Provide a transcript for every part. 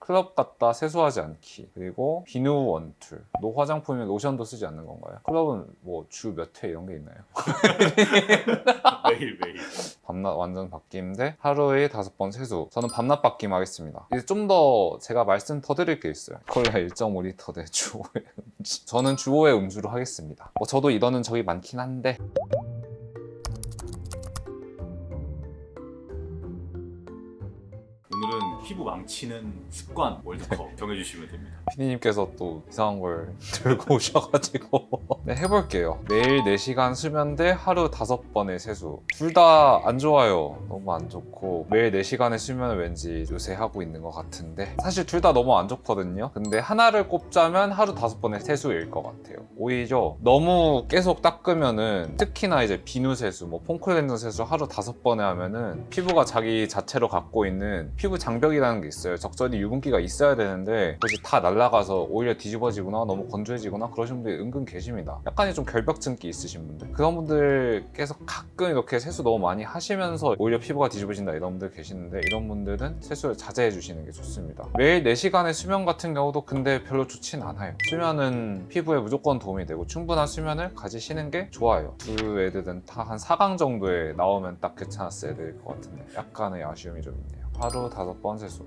클럽 갔다 세수하지 않기, 그리고 비누 원툴. 노 화장품이면 로션도 쓰지 않는 건가요? 클럽은 뭐 주 몇 회 이런 게 있나요? 매일매일. 밤낮 완전 바뀜인데 하루에 5번 세수. 저는 밤낮 바뀜 하겠습니다. 이제 좀 더 제가 말씀 더 드릴 게 있어요. 콜라 1.5L 대 주 5회 음주. 저는 주 5회 음주로 하겠습니다. 저도 이러는 적이 많긴 한데 오늘은 피부 망치는 습관 월드컵 정해주시면 됩니다. 피디님께서 또 이상한 걸 들고 오셔가지고 네, 해볼게요. 매일 4시간 수면 대 하루 5번의 세수. 둘 다 안 좋아요. 너무 안 좋고 매일 4시간의 수면을 왠지 요새 하고 있는 것 같은데 사실 둘 다 너무 안 좋거든요. 근데 하나를 꼽자면 하루 5번의 세수일 것 같아요. 오히려 너무 계속 닦으면은 특히나 이제 비누 세수, 뭐 폼클렌저 세수 하루 5번에 하면은 피부가 자기 자체로 갖고 있는 피부 장벽이라는 게 있어요. 적절히 유분기가 있어야 되는데 그것이 다 날아가서 오히려 뒤집어지거나 너무 건조해지거나 그러신 분들이 은근 계십니다. 약간의 좀 결벽증기 있으신 분들, 그런 분들께서 가끔 이렇게 세수 너무 많이 하시면서 오히려 피부가 뒤집어진다 이런 분들 계시는데 이런 분들은 세수를 자제해 주시는 게 좋습니다. 매일 4시간의 수면 같은 경우도 근데 별로 좋진 않아요. 수면은 피부에 무조건 도움이 되고 충분한 수면을 가지시는 게 좋아요. 두 애들은 다 한 4강 정도에 나오면 딱 괜찮았어야 될 것 같은데 약간의 아쉬움이 좀 있네요. 하루 5번 세수.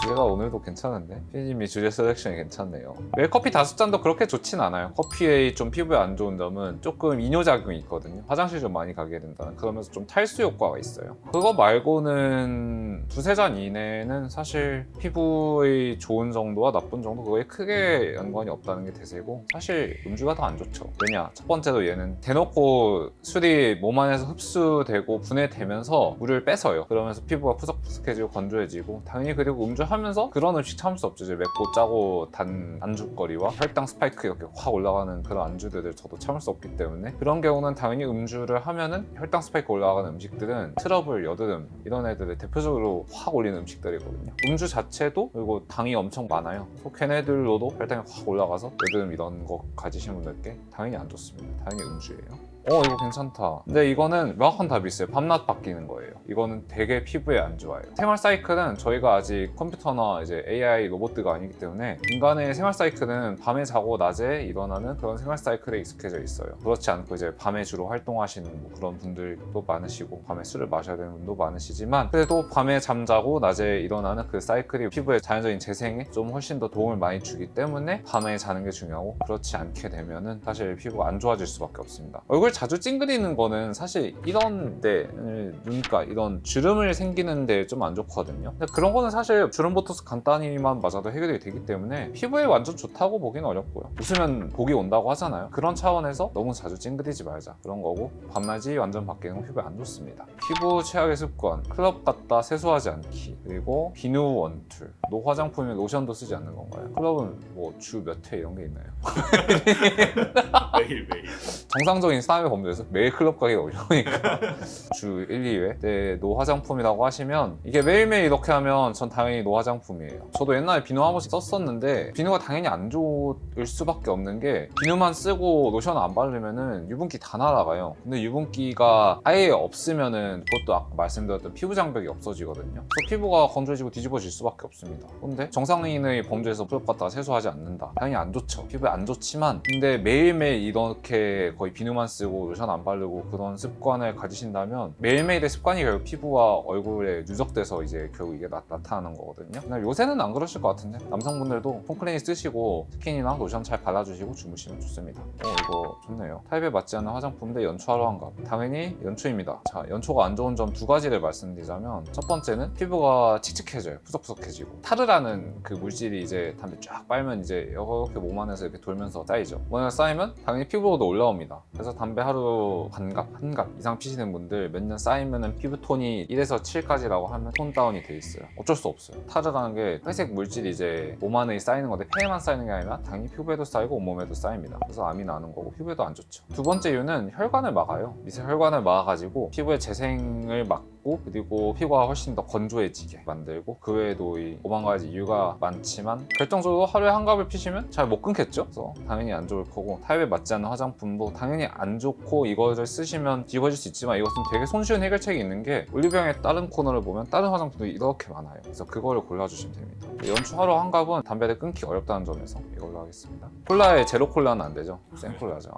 주제가 오늘도 괜찮은데? 피디님이 주제 셀렉션이 괜찮네요. 매일 커피 5잔도 그렇게 좋진 않아요. 커피의 좀 피부에 안 좋은 점은 조금 이뇨작용이 있거든요. 화장실 좀 많이 가게 된다는, 그러면서 좀 탈수 효과가 있어요. 그거 말고는 2-3잔 이내는 사실 피부의 좋은 정도와 나쁜 정도 그거에 크게 연관이 없다는 게 대세고, 사실 음주가 더 안 좋죠. 왜냐? 첫 번째로 얘는 대놓고 술이 몸 안에서 흡수되고 분해되면서 물을 뺏어요. 그러면서 피부가 푸석푸석해지고 건조해지고, 당연히 그리고 음주하면서 그런 음식 참을 수 없죠. 이제 맵고 짜고 단 안주거리와 혈당 스파이크 이렇게 확 올라가는 그런 안주들을 저도 참을 수 없기 때문에, 그런 경우는 당연히 음주를 하면은 혈당 스파이크 올라가는 음식들은 트러블, 여드름 이런 애들을 대표적으로 확 올리는 음식들이거든요. 음주 자체도 그리고 당이 엄청 많아요. 걔네들로도 혈당이 확 올라가서 여드름 이런 거 가지신 분들께 당연히 안 좋습니다. 당연히 음주예요. 이거 괜찮다. 근데 이거는 명확한 답이 있어요. 밤낮 바뀌는 거예요. 이거는 되게 피부에 안 좋아요. 생활 사이클은 저희가 아직 컴퓨터나 이제 AI 로봇들가 아니기 때문에 인간의 생활 사이클은 밤에 자고 낮에 일어나는 그런 생활 사이클에 익숙해져 있어요. 그렇지 않고 이제 밤에 주로 활동하시는 뭐 그런 분들도 많으시고 밤에 술을 마셔야 되는 분도 많으시지만, 그래도 밤에 잠자고 낮에 일어나는 그 사이클이 피부의 자연적인 재생에 좀 훨씬 더 도움을 많이 주기 때문에 밤에 자는 게 중요하고, 그렇지 않게 되면은 사실 피부가 안 좋아질 수밖에 없습니다. 얼굴 자주 찡그리는 거는 사실 이런 데, 그러니까 이런 주름을 생기는데 좀 안 좋거든요. 근데 그런 거는 사실 주름 보토스 간단히만 맞아도 해결이 되기 때문에 피부에 완전 좋다고 보기는 어렵고요. 웃으면 복이 온다고 하잖아요. 그런 차원에서 너무 자주 찡그리지 말자, 그런 거고, 밤낮이 완전 바뀌는 건 피부에 안 좋습니다. 피부 최악의 습관, 클럽 갔다 세수하지 않기, 그리고 비누 원툴. 노 화장품이면 로션도 쓰지 않는 건가요? 클럽은 뭐 주 몇 회 이런 게 있나요? 매일매일. 정상적인 사람의 범죄에서 매일 클럽 가기가 어려우니까 주 1, 2회 네, 노 화장품이라고 하시면, 이게 매일매일 이렇게 하면 전 당연히 노 화장품이에요. 저도 옛날에 비누 한 번씩 썼었는데 비누가 당연히 안 좋을 수밖에 없는 게, 비누만 쓰고 로션 안 바르면은 유분기 다 날아가요. 근데 유분기가 아예 없으면은 그것도 아까 말씀드렸던 피부 장벽이 없어지거든요. 그래서 피부가 건조해지고 뒤집어질 수밖에 없습니다. 근데 정상인의 범죄에서 클럽 갔다가 세수하지 않는다, 당연히 안 좋죠. 피부에 안 좋지만, 근데 매일매일 이렇게 거의 비누만 쓰고 로션 안 바르고 그런 습관을 가지신다면 매일매일의 습관이 결국 피부와 얼굴에 누적돼서 이제 결국 이게 나타나는 거거든요. 근데 요새는 안 그러실 것 같은데, 남성분들도 폼클렌징 쓰시고 스킨이나 로션 잘 발라주시고 주무시면 좋습니다. 이거 좋네요. 타입에 맞지 않는 화장품 대 연초하루 한갑. 당연히 연초입니다. 자, 연초가 안 좋은 점 2가지를 말씀드리자면, 첫 번째는 피부가 칙칙해져요. 푸석푸석해지고, 타르라는 그 물질이 이제 담배 쫙 빨면 이제 이렇게 몸 안에서 이렇게 돌면서 쌓이죠. 몸에 쌓이면 당연히 피부로도 올라옵니다. 그래서 담배 하루 반갑, 한갑 이상 피시는 분들 몇 년 쌓이면은 피부톤이 1에서 7까지라고 하면 톤 다운이 돼 있어요. 어쩔 수 없어요. 타르라는 게 회색 물질이 이제 몸 안에 쌓이는 건데, 폐에만 쌓이는 게 아니라 당연히 피부에도 쌓이고 온몸에도 쌓입니다. 그래서 암이 나는 거고 피부에도 안 좋죠. 두 번째 이유는 혈관을 막아요. 미세 혈관을 막아가지고 피부의 재생을 막고 있고, 그리고 피부가 훨씬 더 건조해지게 만들고, 그 외에도 이 5만 가지 이유가 많지만 결정적으로 하루에 한 갑을 피시면 잘 못 끊겠죠. 그래서 당연히 안 좋을 거고, 타입에 맞지 않는 화장품도 당연히 안 좋고, 이거를 쓰시면 뒤집어질 수 있지만 이것은 되게 손쉬운 해결책이 있는 게 올리브영의 다른 코너를 보면 다른 화장품도 이렇게 많아요. 그래서 그거를 골라주시면 됩니다. 연초 하루 한 갑은 담배를 끊기 어렵다는 점에서 이걸로 하겠습니다. 콜라에 제로 콜라는 안 되죠? 생콜라죠.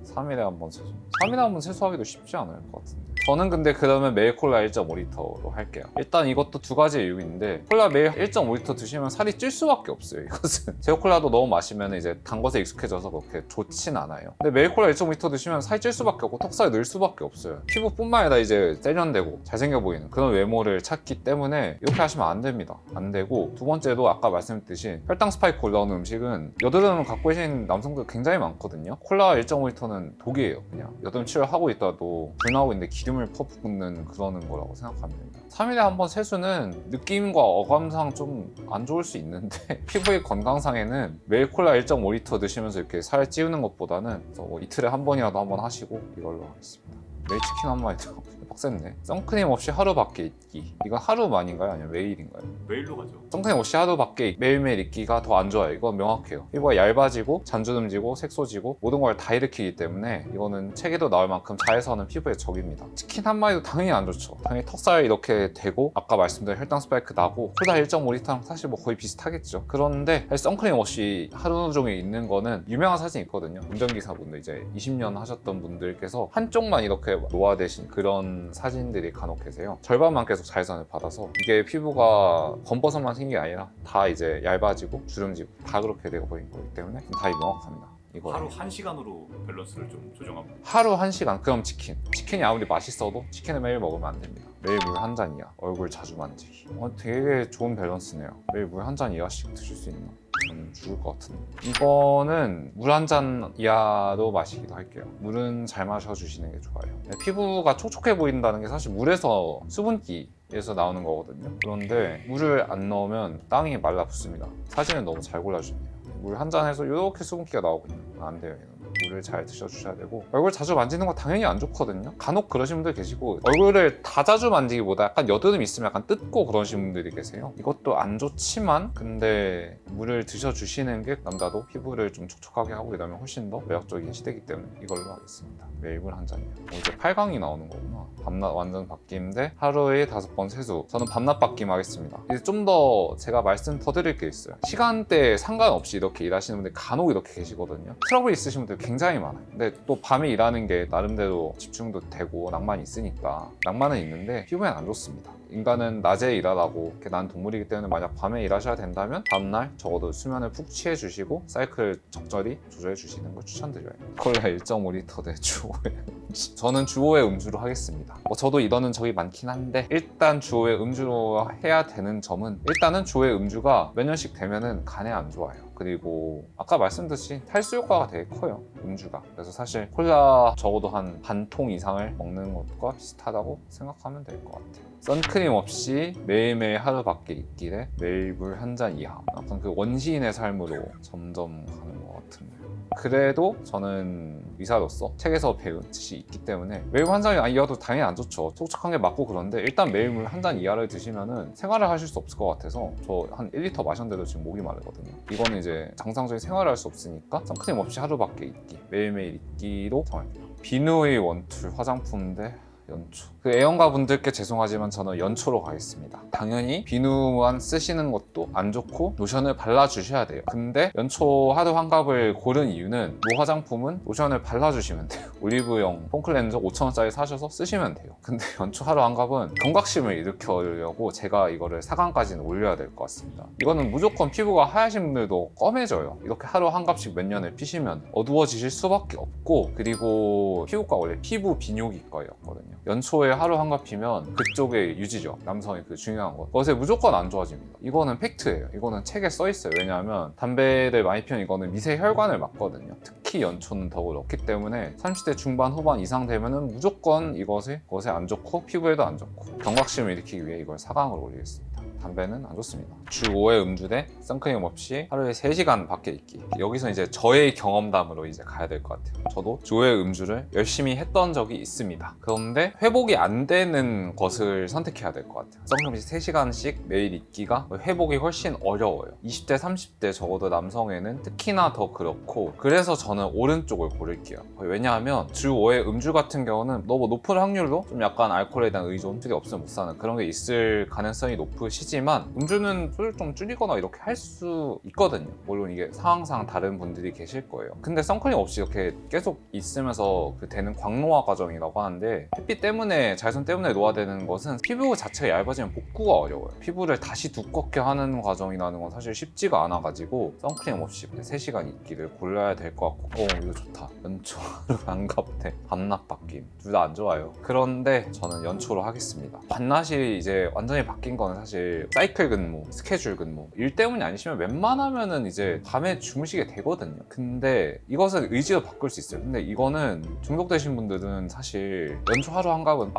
3일에 한 번 세수. 3일에 한 번 세수하기도 쉽지 않을 것 같은데. 저는 근데 그러면 매일 콜라 1.5리터로 할게요. 일단 이것도 두 가지 이유가 있는데, 콜라 매일 1.5리터 드시면 살이 찔 수밖에 없어요. 이것은 제로 콜라도 너무 마시면 이제 단 것에 익숙해져서 그렇게 좋진 않아요. 근데 매일 콜라 1.5리터 드시면 살이 찔 수밖에 없고 턱살이 늘 수밖에 없어요. 피부뿐만 아니라 이제 세련되고 잘생겨 보이는 그런 외모를 찾기 때문에 이렇게 하시면 안 됩니다. 안 되고, 두 번째도 아까 말씀드렸듯이 혈당 스파이크 올라오는 음식은 여드름을 갖고 계신 남성들 굉장히 많거든요. 콜라 1.5리터는 독이에요. 그냥 여드름 치료하고 있다도 불 나오고 있는데 기름을 퍼붓는 그러는 거라고 생각하면 됩니다. 3일에 한 번 세수는 느낌과 어감상 좀 안 좋을 수 있는데 피부의 건강상에는 매일 콜라 1.5리터 드시면서 이렇게 살 찌우는 것보다는 뭐 이틀에 한 번이라도 한번 하시고 이걸로 하겠습니다. 매일 치킨 한 마리 더 빡셌네. 선크림 없이 하루 밖에 있기. 이건 하루만인가요? 아니면 매일인가요? 메일로 가죠. 선크림 없이 하루 밖에 매일매일 있기가 더 안 좋아요. 이건 명확해요. 피부가 얇아지고 잔주름지고 색소지고 모든 걸 다 일으키기 때문에 이거는 책에도 나올 만큼 자외선은 피부의 적입니다. 치킨 한 마리도 당연히 안 좋죠. 당연히 턱살 이렇게 되고, 아까 말씀드린 혈당 스파이크 나고, 콜라 1.5리터랑 사실 뭐 거의 비슷하겠죠. 그런데 사실 선크림 없이 하루 종일 있는 거는 유명한 사진이 있거든요. 운전기사분들, 이제 20년 하셨던 분들께서 한쪽만 이렇게 노화되신 그런 사진들이 간혹 계세요. 절반만 계속 자외선을 받아서 이게 피부가 검버섯만 생긴 게 아니라 다 이제 얇아지고 주름지고 다 그렇게 되어 버린 거기 때문에 다 명확합니다. 이거 하루 1시간으로 밸런스를 좀 조정하면 하루 1시간. 그럼 치킨이 아무리 맛있어도 치킨을 매일 먹으면 안 됩니다. 매일 물 한 잔 이하, 얼굴 자주 만지기. 되게 좋은 밸런스네요. 매일 물 한 잔 이하씩 드실 수 있나? 저는 죽을 것 같은데. 이거는 물 한 잔 이하로 마시기도 할게요. 물은 잘 마셔주시는 게 좋아요. 피부가 촉촉해 보인다는 게 사실 물에서 수분기에서 나오는 거거든요. 그런데 물을 안 넣으면 땅이 말라붙습니다. 사진을 너무 잘 골라주네요. 물 한 잔에서 이렇게 수분기가 나오거든요. 안 돼요, 이건. 물을 잘 드셔주셔야 되고, 얼굴 자주 만지는 거 당연히 안 좋거든요. 간혹 그러신 분들 계시고, 얼굴을 다 자주 만지기보다 약간 여드름 있으면 약간 뜯고 그러신 분들이 계세요. 이것도 안 좋지만, 근데 물을 드셔주시는 게 남자도 피부를 좀 촉촉하게 하고 이러면 훨씬 더 매력적인 시대이기 때문에 이걸로 하겠습니다. 매일 물 한 잔이요. 이제 8강이 나오는 거구나. 밤낮 완전 바뀜인데 하루에 5번 세수. 저는 밤낮 바뀜 하겠습니다. 이제 좀 더 제가 말씀 더 드릴 게 있어요. 시간대에 상관없이 이렇게 일하시는 분들 간혹 이렇게 계시거든요. 트러블 있으신 분들 굉장히 많아요. 근데 또 밤에 일하는 게 나름대로 집중도 되고 낭만이 있으니까, 낭만은 있는데 피부에는 안 좋습니다. 인간은 낮에 일하라고 이렇게 난 동물이기 때문에 만약 밤에 일하셔야 된다면 다음날 적어도 수면을 푹 취해 주시고 사이클 적절히 조절해 주시는 걸 추천드려요. 콜라 1.5리터 대 주 5회 음주. 저는 주 5회 음주로 하겠습니다. 저도 이러는 적이 많긴 한데, 일단 주 5회 음주로 해야 되는 점은, 일단은 주 5회 음주가 몇 년씩 되면은 간에 안 좋아요. 그리고 아까 말씀드렸듯이 탈수 효과가 되게 커요, 음주가. 그래서 사실 콜라 적어도 한 반 통 이상을 먹는 것과 비슷하다고 생각하면 될 것 같아요. 선크림 없이 매일매일 하루 밖에 있기에 매일 물 한 잔 이하. 약간 그 원시인의 삶으로 점점 가는 것 같은데, 그래도 저는 의사로서 책에서 배운 뜻이 있기 때문에 매일 한 잔 이하도 당연히 안 좋죠. 촉촉한 게 맞고. 그런데 일단 매일 물 한 잔 이하를 드시면은 생활을 하실 수 없을 것 같아서, 저 한 1리터 마셨는데도 지금 목이 마르거든요. 이거는 이제 정상적인 생활을 할 수 없으니까 선크림 없이 하루 밖에 있기, 매일매일 있기로 정할게요. 비누의 원툴 화장품 대 연초. 그 애용가 분들께 죄송하지만 저는 연초로 가겠습니다. 당연히 비누만 쓰시는 것도 안 좋고 로션을 발라주셔야 돼요. 근데 연초 하루 한 갑을 고른 이유는, 이 화장품은 로션을 발라주시면 돼요. 올리브영 폼클렌저 5,000원짜리 사셔서 쓰시면 돼요. 근데 연초 하루 한 갑은 경각심을 일으키려고 제가 이거를 4강까지는 올려야 될 것 같습니다. 이거는 무조건 피부가 하얀신 분들도 검해져요. 이렇게 하루 한 갑씩 몇 년을 피시면 어두워지실 수밖에 없고, 그리고 피부과 원래 피부 비뇨기과였거든요. 연초에 하루 한 갑 피면 그쪽의 유지죠. 남성의 그 중요한 것. 그것에 무조건 안 좋아집니다. 이거는 팩트예요. 이거는 책에 써 있어요. 왜냐하면 담배를 많이 피우면 이거는 미세 혈관을 막거든요. 특히 연초는 더 그렇기 때문에 30대 중반 후반 이상 되면은 무조건 이것에 안 좋고 피부에도 안 좋고 경각심을 일으키기 위해 이걸 4강으로 올리겠습니다. 담배는 안 좋습니다. 주 5회 음주 대 선크림 없이 하루에 3시간 밖에 있기. 여기서 이제 저의 경험담으로 이제 가야 될 것 같아요. 저도 주 5회 음주를 열심히 했던 적이 있습니다. 그런데 회복이 안 되는 것을 선택해야 될 것 같아요. 선크림 없이 3시간씩 매일 있기가 회복이 훨씬 어려워요. 20대, 30대 적어도 남성에는 특히나 더 그렇고, 그래서 저는 오른쪽을 고를게요. 왜냐하면 주 5회 음주 같은 경우는 너무 높은 확률로 좀 약간 알코올에 대한 의존이 없으면 못 사는 그런 게 있을 가능성이 높으시지만, 음주는 술을 좀 줄이거나 이렇게 할 수 있거든요. 물론 이게 상황상 다른 분들이 계실 거예요. 근데 선크림 없이 이렇게 계속 있으면서 그 되는 광노화 과정이라고 하는데, 햇빛 때문에, 자외선 때문에 노화되는 것은 피부 자체가 얇아지면 복구가 어려워요. 피부를 다시 두껍게 하는 과정이라는 건 사실 쉽지가 않아가지고 선크림 없이 3시간 있기를 골라야 될 것 같고, 이거 좋다. 연초 하루 반갑대 밤낮 바뀜 둘 다 안 좋아요. 그런데 저는 연초로 하겠습니다. 밤낮이 이제 완전히 바뀐 거는 사실 사이클 근무, 스케줄 근무, 일 때문이 아니시면 웬만하면은 이제 밤에 주무시게 되거든요. 근데 이것은 의지로 바꿀 수 있어요. 근데 이거는 중독되신 분들은 사실 연초 하루 한갑은